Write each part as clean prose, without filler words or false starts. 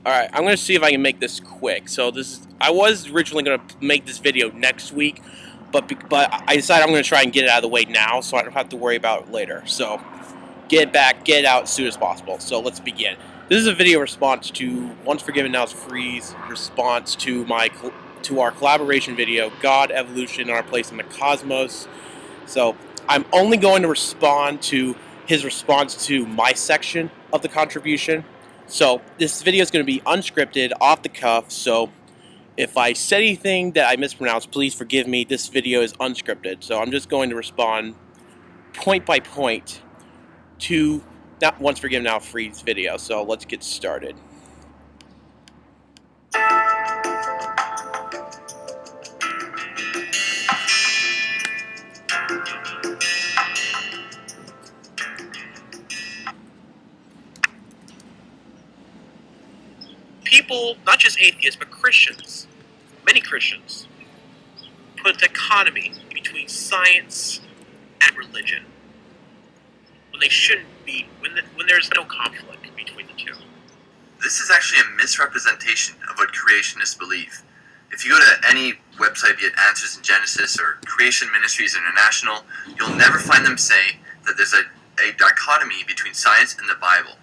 Alright, I'm going to see if I can make this quick. So I was originally going to make this video next week, but I decided I'm going to try and get it out of the way now so I don't have to worry about it later. So get it out as soon as possible. So let's begin. This is a video response to Onceforgivennowfree's response to our collaboration video, God, Evolution, and Our Place in the Cosmos. So I'm only going to respond to his response to my section of the contribution. So this video is going to be unscripted, off the cuff, so if I said anything that I mispronounced, please forgive me. This video is unscripted, so I'm just going to respond point by point to that Once Forgiven Now Free's video. So let's get started. People, not just atheists, but Christians, many Christians, put a dichotomy between science and religion when they shouldn't be, when there's no conflict between the two. This is actually a misrepresentation of what creationists believe. If you go to any website, be it Answers in Genesis or Creation Ministries International, you'll never find them say that there's a dichotomy between science and the Bible.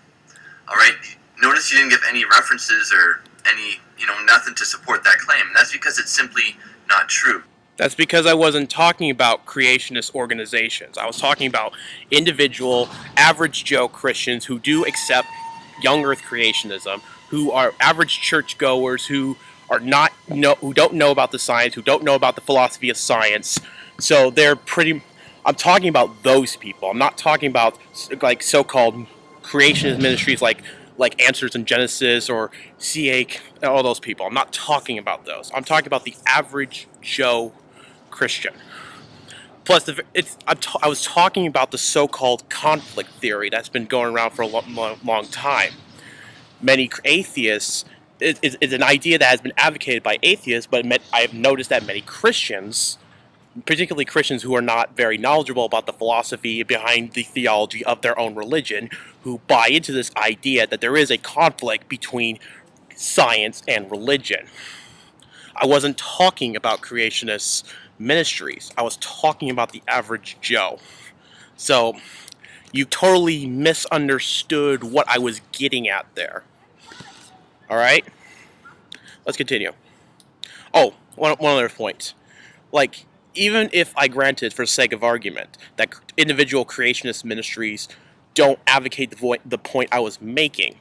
Alright? Notice you didn't give any references or any, nothing to support that claim. And that's because it's simply not true. That's because I wasn't talking about creationist organizations. I was talking about individual, average Joe Christians who do accept young Earth creationism, who are average churchgoers, who don't know about the science, who don't know about the philosophy of science. So I'm talking about those people. I'm not talking about like so-called creationist ministries like Answers in Genesis or CA, all those people. I'm not talking about those. I'm talking about the average Joe Christian. Plus, I was talking about the so-called conflict theory that's been going around for a long time. Many atheists, it's an idea that has been advocated by atheists, but I have noticed that many Christians, particularly Christians who are not very knowledgeable about the philosophy behind the theology of their own religion, who buy into this idea that there is a conflict between science and religion. I wasn't talking about creationist ministries. I was talking about the average Joe. So, you totally misunderstood what I was getting at there. Alright? Let's continue. Oh, one other point. Like, even if I granted, for the sake of argument, that individual creationist ministries don't advocate the point I was making,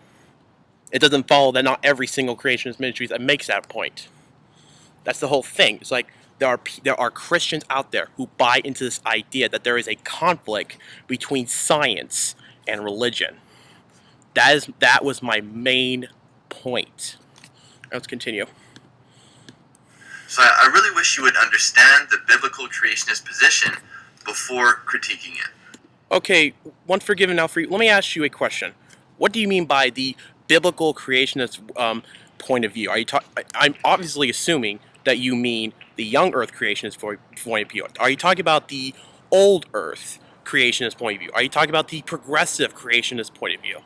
it doesn't follow that not every single creationist ministry that makes that point. That's the whole thing. It's like there are Christians out there who buy into this idea that there is a conflict between science and religion. That was my main point. Let's continue. So I really wish you would understand the biblical creationist position before critiquing it. Okay, Once Forgiven, Now Free. Let me ask you a question. What do you mean by the biblical creationist point of view? I'm obviously assuming that you mean the young Earth creationist point of view. Are you talking about the old Earth creationist point of view? Are you talking about the progressive creationist point of view?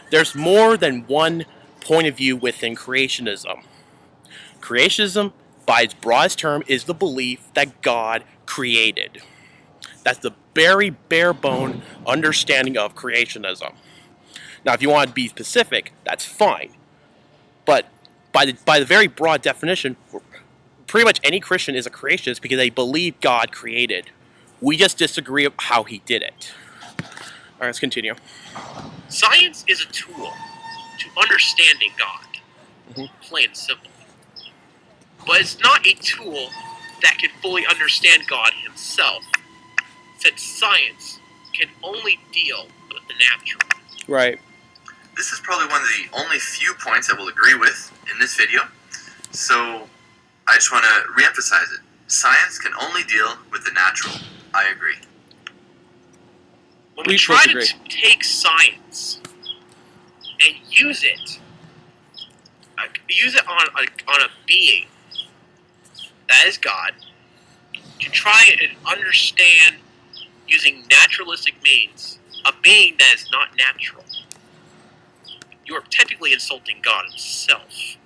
There's more than one point of view within creationism. Creationism, by its broadest term, is the belief that God created. That's the very bare-bone understanding of creationism. Now, if you want to be specific, that's fine. But by the very broad definition, pretty much any Christian is a creationist because they believe God created. We just disagree on how he did it. Alright, let's continue. Science is a tool to understanding God, plain and simple. But it's not a tool that can fully understand God himself, since science can only deal with the natural. Right. This is probably one of the only few points I will agree with in this video, so I just want to re-emphasize it. Science can only deal with the natural. I agree. When we try to take science and use it on a being that is God, to try and understand using naturalistic means a being that is not natural, You are technically insulting God himself.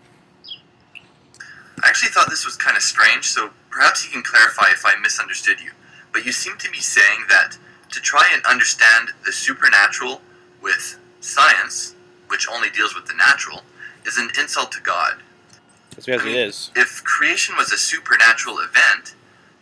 I actually thought this was kind of strange, so perhaps you can clarify if I misunderstood you. But you seem to be saying that to try and understand the supernatural with science, which only deals with the natural, is an insult to God. That's because it is. If creation was a supernatural event,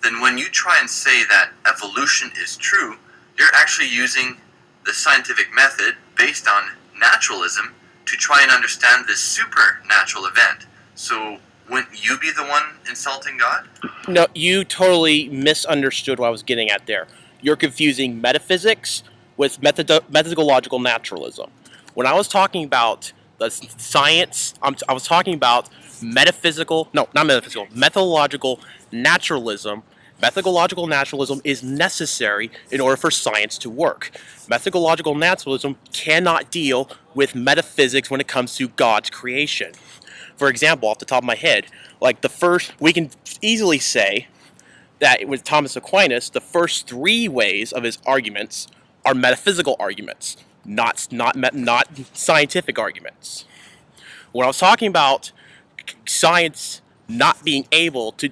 then when you try and say that evolution is true, you're actually using the scientific method based on naturalism to try and understand this supernatural event. So wouldn't you be the one insulting God? No, you totally misunderstood what I was getting at there. You're confusing metaphysics with methodological naturalism. When I was talking about the science, I was talking about methodological naturalism. Methodological naturalism is necessary in order for science to work. Methodological naturalism cannot deal with metaphysics when it comes to God's creation. For example, off the top of my head, we can easily say that with Thomas Aquinas, the first three ways of his arguments are metaphysical arguments, not scientific arguments. When I was talking about science not being able to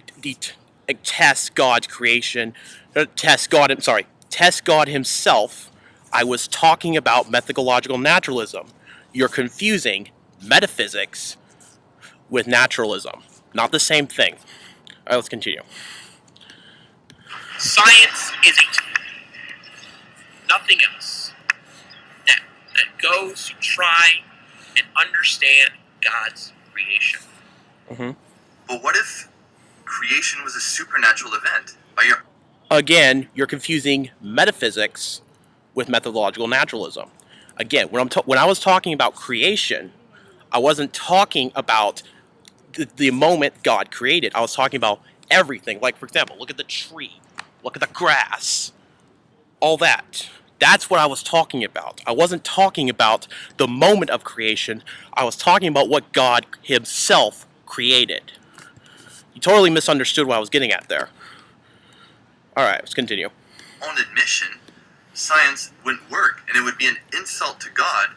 test God's creation, test God himself, I was talking about methodological naturalism. You're confusing metaphysics with naturalism. Not the same thing. All right, let's continue. Science is a tool, nothing else, that goes to try and understand God's creation. Mm-hmm. But what if creation was a supernatural event? Again, you're confusing metaphysics with methodological naturalism. Again, when I was talking about creation, I wasn't talking about the moment God created. I was talking about everything. Like, for example, look at the tree, look at the grass, all that. That's what I was talking about. I wasn't talking about the moment of creation. I was talking about what God himself created. You totally misunderstood what I was getting at there. Alright, let's continue. On admission, science wouldn't work, and it would be an insult to God.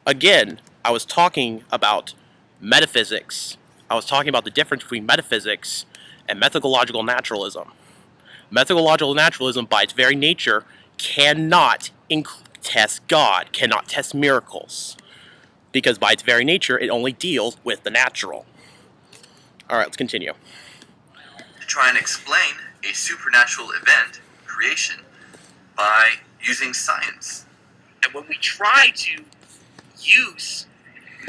Again, I was talking about metaphysics. I was talking about the difference between metaphysics and methodological naturalism. Methodological naturalism, by its very nature, cannot test God, cannot test miracles. Because by its very nature, it only deals with the natural. Alright, let's continue. To try and explain a supernatural event, creation, by using science. And when we try to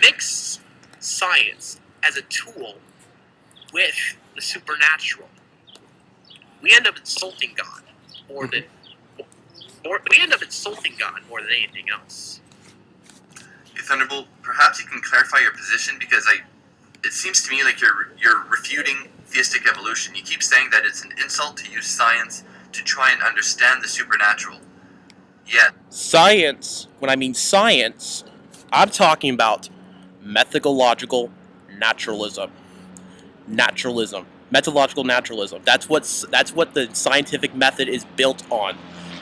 mix science as a tool with the supernatural, we end up insulting God more than anything else. Hey, Thunderbolt, perhaps you can clarify your position, because it seems to me like you're refuting theistic evolution. You keep saying that it's an insult to use science to try and understand the supernatural. Yet Science, when I mean science, I'm talking about methodological naturalism. Methodological naturalism. That's what the scientific method is built on.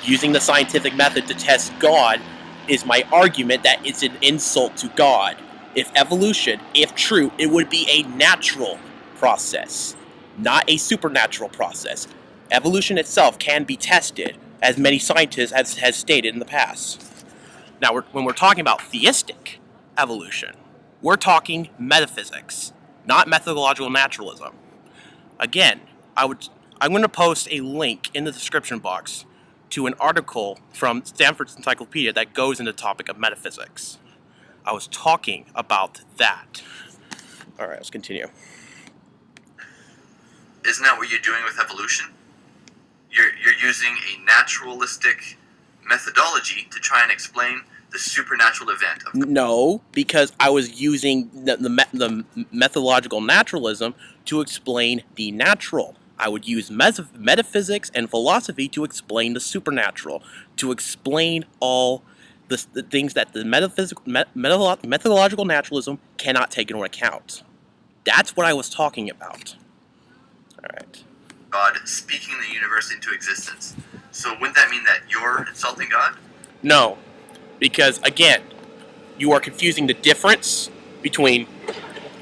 Using the scientific method to test God is my argument that it's an insult to God. If evolution, if true, it would be a natural process, not a supernatural process. Evolution itself can be tested, as many scientists has stated in the past. Now, when we're talking about theistic evolution, we're talking metaphysics, not methodological naturalism. Again, I'm going to post a link in the description box to an article from Stanford's Encyclopedia that goes into the topic of metaphysics. I was talking about that. Alright, let's continue. Isn't that what you're doing with evolution? You're using a naturalistic methodology to try and explain the supernatural event. No, because I was using the methodological naturalism to explain the natural. I would use metaphysics and philosophy to explain the supernatural, to explain all the things that the methodological naturalism cannot take into account. That's what I was talking about. Alright. God speaking the universe into existence. So wouldn't that mean that you're insulting God? No, because again, you are confusing the difference between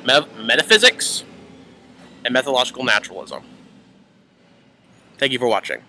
metaphysics and methodological naturalism. Thank you for watching.